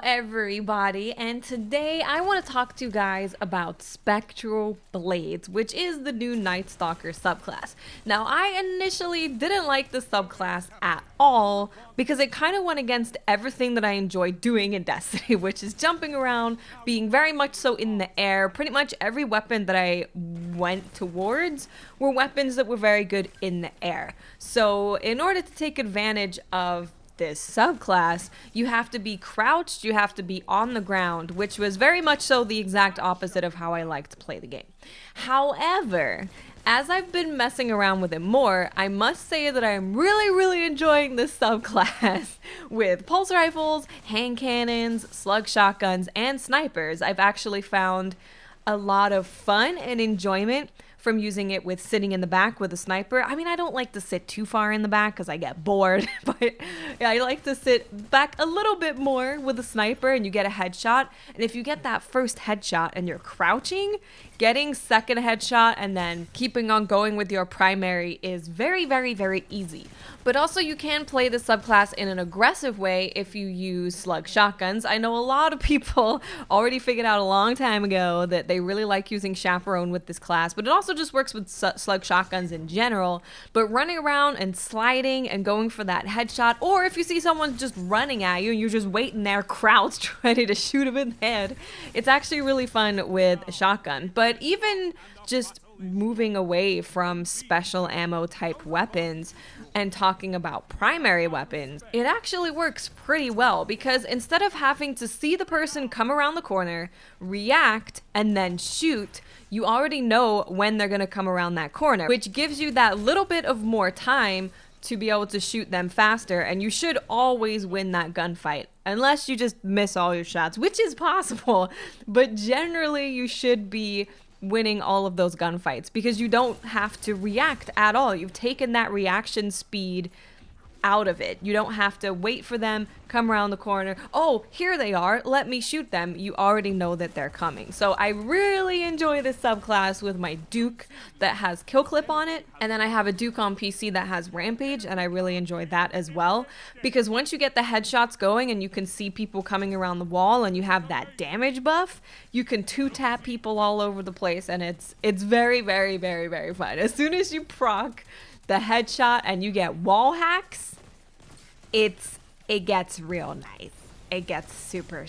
everybody, and today I want to talk to you guys about Spectral Blades, which is the new Night Stalker subclass. Now, I initially didn't like the subclass at all because it kind of went against everything that I enjoy doing in Destiny, which is jumping around, being very much so in the air. Pretty much every weapon that I went towards were weapons that were very good in the air. So in order to take advantage of this subclass, you have to be crouched, you have to be on the ground, which was very much so the exact opposite of how I like to play the game. However, as I've been messing around with it more, I must say that I'm really enjoying this subclass with pulse rifles, hand cannons, slug shotguns, and snipers. I've actually found a lot of fun and enjoyment from using it with sitting in the back with a sniper. I mean, I don't like to sit too far in the back because I get bored, but yeah, I like to sit back a little bit more with a sniper and you get a headshot. And if you get that first headshot and you're crouching, getting second headshot and then keeping on going with your primary is very easy. But also you can play the subclass in an aggressive way if you use slug shotguns. I know a lot of people already figured out a long time ago that they really like using chaperone with this class, but it also just works with slug shotguns in general. But running around and sliding and going for that headshot, or if you see someone just running at you and you're just waiting there crouched ready to shoot them in the head, it's actually really fun with a shotgun. But even just moving away from special ammo type weapons and talking about primary weapons, it actually works pretty well because instead of having to see the person come around the corner, react, and then shoot, you already know when they're going to come around that corner, which gives you that little bit of more time to be able to shoot them faster, and you should always win that gunfight unless you just miss all your shots, which is possible, but generally you should be winning all of those gunfights because you don't have to react at all. You've taken that reaction speed out of it. You don't have to wait for them, come around the corner. Oh, here they are. Let me shoot them. You already know that they're coming. So I really enjoy this subclass with my Duke that has kill clip on it. And then I have a Duke on PC that has rampage, and I really enjoy that as well. Because once you get the headshots going and you can see people coming around the wall and you have that damage buff, you can two-tap people all over the place, and it's very fun. As soon as you proc the headshot and you get wall hacks, it gets real nice. It gets super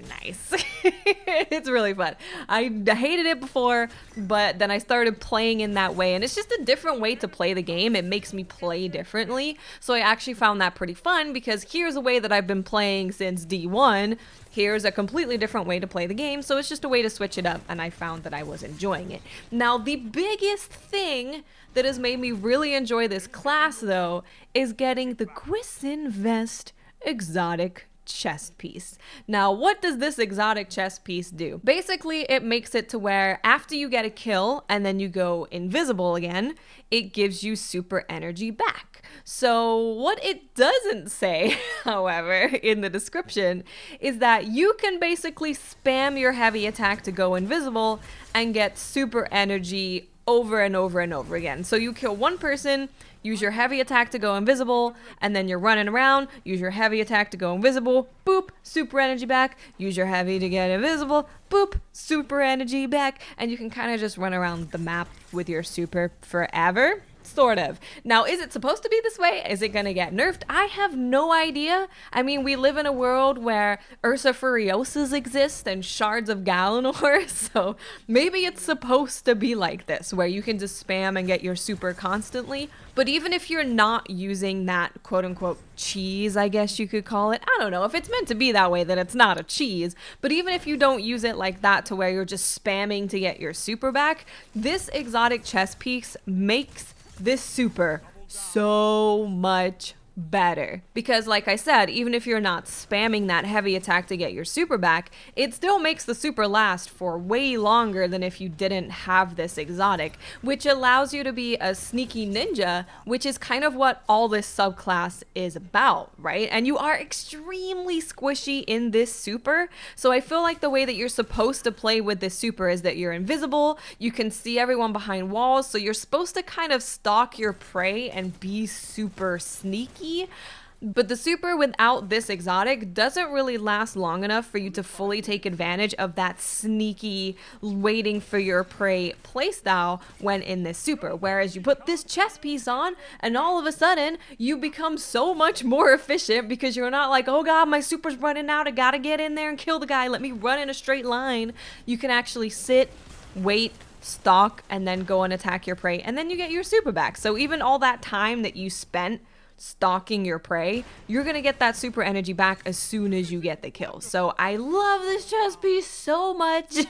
nice. It's really fun. I hated it before, but then I started playing in that way, and it's just a different way to play the game. It makes me play differently. So I actually found that pretty fun because here's a way that I've been playing since D1. Here's a completely different way to play the game. So it's just a way to switch it up, and I found that I was enjoying it. Now, the biggest thing that has made me really enjoy this class, though, is getting the Gwisin Vest exotic chest piece. Now, what does this exotic chest piece do? Basically, it makes it to where after you get a kill and then you go invisible again, it gives you super energy back. So what it doesn't say, however, in the description is that you can basically spam your heavy attack to go invisible and get super energy over and over again. So you kill one person, use your heavy attack to go invisible, and then you're running around, use your heavy attack to go invisible, boop, super energy back, use your heavy to get invisible, boop, super energy back, and you can kind of just run around the map with your super forever. Sort of. Now, is it supposed to be this way? Is it going to get nerfed? I have no idea. I mean, we live in a world where Ursa Furiosas exist and shards of Galanor, so maybe it's supposed to be like this, where you can just spam and get your super constantly. But even if you're not using that quote-unquote cheese, I guess you could call it, I don't know, if it's meant to be that way, then it's not a cheese. But even if you don't use it like that to where you're just spamming to get your super back, this exotic chest piece makes this super so much better. Because like I said, even if you're not spamming that heavy attack to get your super back, it still makes the super last for way longer than if you didn't have this exotic, which allows you to be a sneaky ninja, which is kind of what all this subclass is about, right? And you are extremely squishy in this super, so I feel like the way that you're supposed to play with this super is that you're invisible, you can see everyone behind walls, so you're supposed to kind of stalk your prey and be super sneaky. But the super without this exotic doesn't really last long enough for you to fully take advantage of that sneaky waiting for your prey playstyle when in this super. Whereas you put this chest piece on and all of a sudden you become so much more efficient because you're not like, oh god, my super's running out, I gotta get in there and kill the guy, let me run in a straight line. You can actually sit, wait, stalk, and then go and attack your prey, and then you get your super back. So even all that time that you spent stalking your prey, you're gonna get that super energy back as soon as you get the kill. So I love this chest piece so much.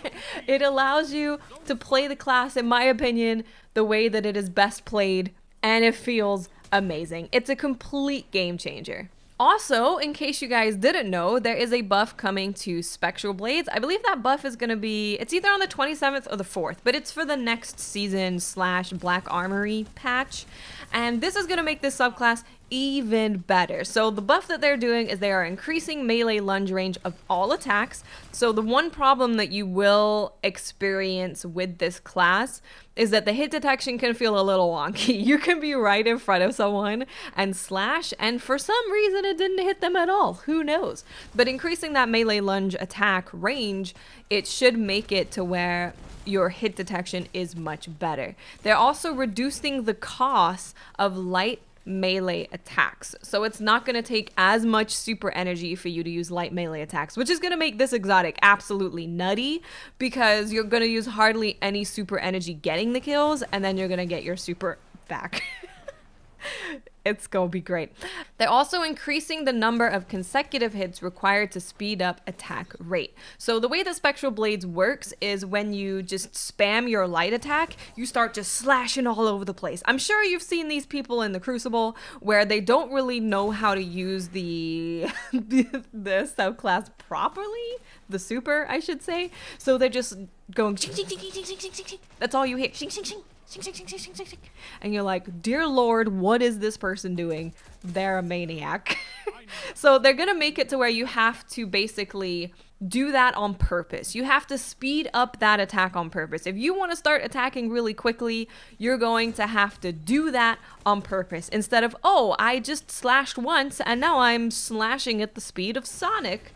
It allows you to play the class, in my opinion, the way that it is best played, and it feels amazing. It's a complete game changer. Also, in case you guys didn't know, there is a buff coming to Spectral Blades. I believe that buff is going to be, it's either on the 27th or the 4th, but it's for the next season / Black Armory patch. And this is going to make this subclass even better. So the buff that they're doing is they are increasing melee lunge range of all attacks. So the one problem that you will experience with this class is that the hit detection can feel a little wonky. You can be right in front of someone and slash, and for some reason it didn't hit them at all. Who knows? But increasing that melee lunge attack range, it should make it to where your hit detection is much better. They're also reducing the cost of light melee attacks. So it's not going to take as much super energy for you to use light melee attacks, which is going to make this exotic absolutely nutty because you're going to use hardly any super energy getting the kills, and then you're going to get your super back. It's gonna be great. They're also increasing the number of consecutive hits required to speed up attack rate. So the way that Spectral Blades works is when you just spam your light attack, you start just slashing all over the place. I'm sure you've seen these people in the Crucible where they don't really know how to use the subclass properly, the super, I should say. So they're just going shing, shing, shing, shing, shing, shing, shing. That's all you hear. Shing, shing, shing. And you're like, dear Lord, what is this person doing? They're a maniac. So they're gonna make it to where you have to basically do that on purpose. You have to speed up that attack on purpose. If you want to start attacking really quickly, you're going to have to do that on purpose instead of, oh, I just slashed once and now I'm slashing at the speed of Sonic.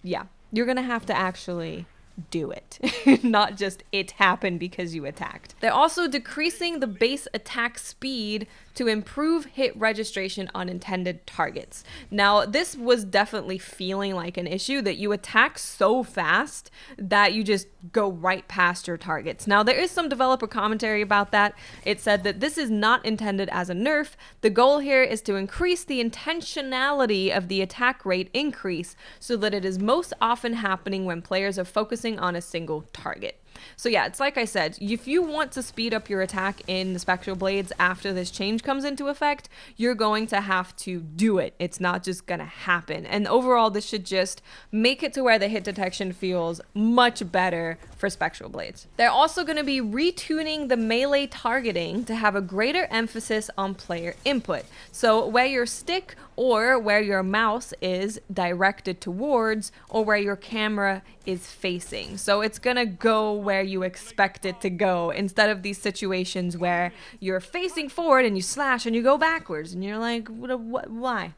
Yeah, you're gonna have to actually do it, not just it happened because you attacked. They're also decreasing the base attack speed to improve hit registration on intended targets. Now, this was definitely feeling like an issue that you attack so fast that you just go right past your targets. Now, there is some developer commentary about that. It said that this is not intended as a nerf. The goal here is to increase the intentionality of the attack rate increase so that it is most often happening when players are focusing on a single target. So yeah, it's like I said, if you want to speed up your attack in the Spectral Blades after this change comes into effect, you're going to have to do it. It's not just gonna happen. And overall, this should just make it to where the hit detection feels much better for Spectral Blades. They're also gonna be retuning the melee targeting to have a greater emphasis on player input. So where your stick or where your mouse is directed towards or where your camera is facing. So it's gonna go where you expect it to go instead of these situations where you're facing forward and you slash and you go backwards and you're like, why?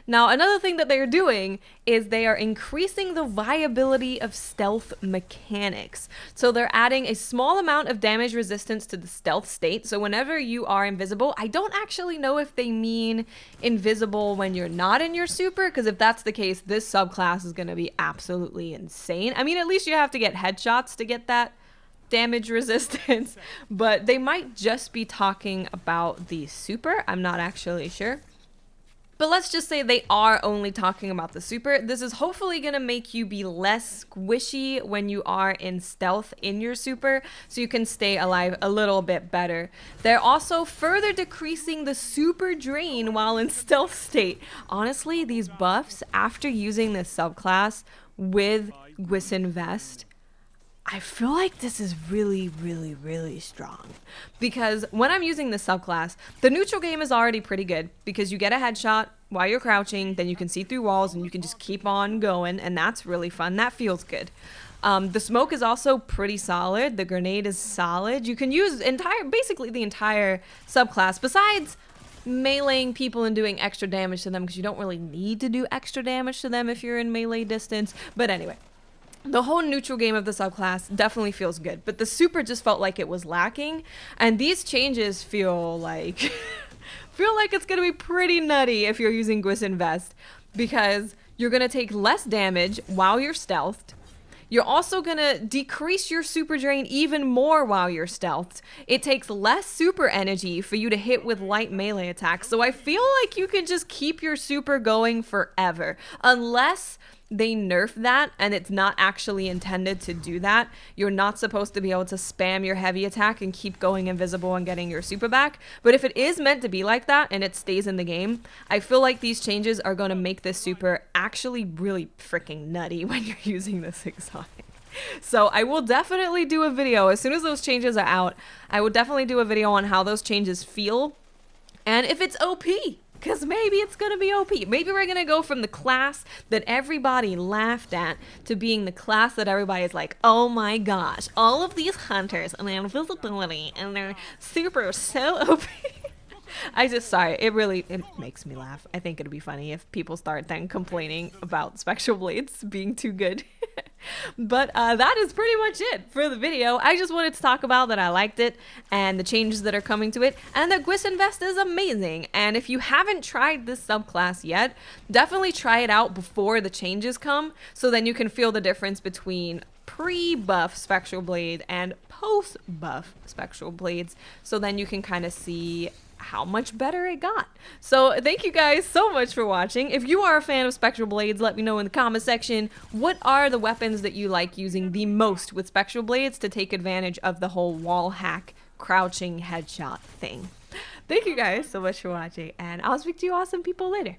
Now, another thing that they're doing is they are increasing the viability of stealth mechanics. So they're adding a small amount of damage resistance to the stealth state. So whenever you are invisible, I don't actually know if they mean invisible when you're not in your super, because if that's the case, this subclass is going to be absolutely insane. I mean, at least you have to get headshots to get that damage resistance, but they might just be talking about the super. I'm not actually sure. But let's just say they are only talking about the super. This is hopefully going to make you be less squishy when you are in stealth in your super, so you can stay alive a little bit better. They're also further decreasing the super drain while in stealth state. Honestly, these buffs, after using this subclass with Gwisin Vest, I feel like this is really, really, really strong. Because when I'm using this subclass, the neutral game is already pretty good because you get a headshot while you're crouching, then you can see through walls and you can just keep on going, and that's really fun. That feels good. The smoke is also pretty solid. The grenade is solid. You can use basically the entire subclass besides meleeing people and doing extra damage to them, because you don't really need to do extra damage to them if you're in melee distance. But anyway, the whole neutral game of the subclass definitely feels good, but the super just felt like it was lacking, and these changes feel like it's gonna be pretty nutty if you're using Gwisin Vest, because you're gonna take less damage while you're stealthed. You're also gonna decrease your super drain even more while you're stealthed. It takes less super energy for you to hit with light melee attacks, so I feel like you can just keep your super going forever, unless they nerf that and it's not actually intended to do that. You're not supposed to be able to spam your heavy attack and keep going invisible and getting your super back. But if it is meant to be like that and it stays in the game, I feel like these changes are going to make this super actually really freaking nutty when you're using this exotic. So I will definitely do a video as soon as those changes are out. I will definitely do a video on how those changes feel and if it's OP. Because maybe it's going to be OP. Maybe we're going to go from the class that everybody laughed at to being the class that everybody is like, oh my gosh, all of these hunters and their invisibility and their super so OP. It makes me laugh. I think it'd be funny if people start then complaining about Spectral Blades being too good. But that is pretty much it for the video. I just wanted to talk about that I liked it and the changes that are coming to it, and that Gwisin Vest is amazing. And if you haven't tried this subclass yet, definitely try it out before the changes come, so then you can feel the difference between pre-buff Spectral Blade and post-buff Spectral Blades, so then you can kind of see how much better it got. So thank you guys so much for watching. If you are a fan of Spectral Blades, let me know in the comment section, what are the weapons that you like using the most with Spectral Blades to take advantage of the whole wall hack crouching headshot thing. Thank you guys so much for watching, and I'll speak to you awesome people later.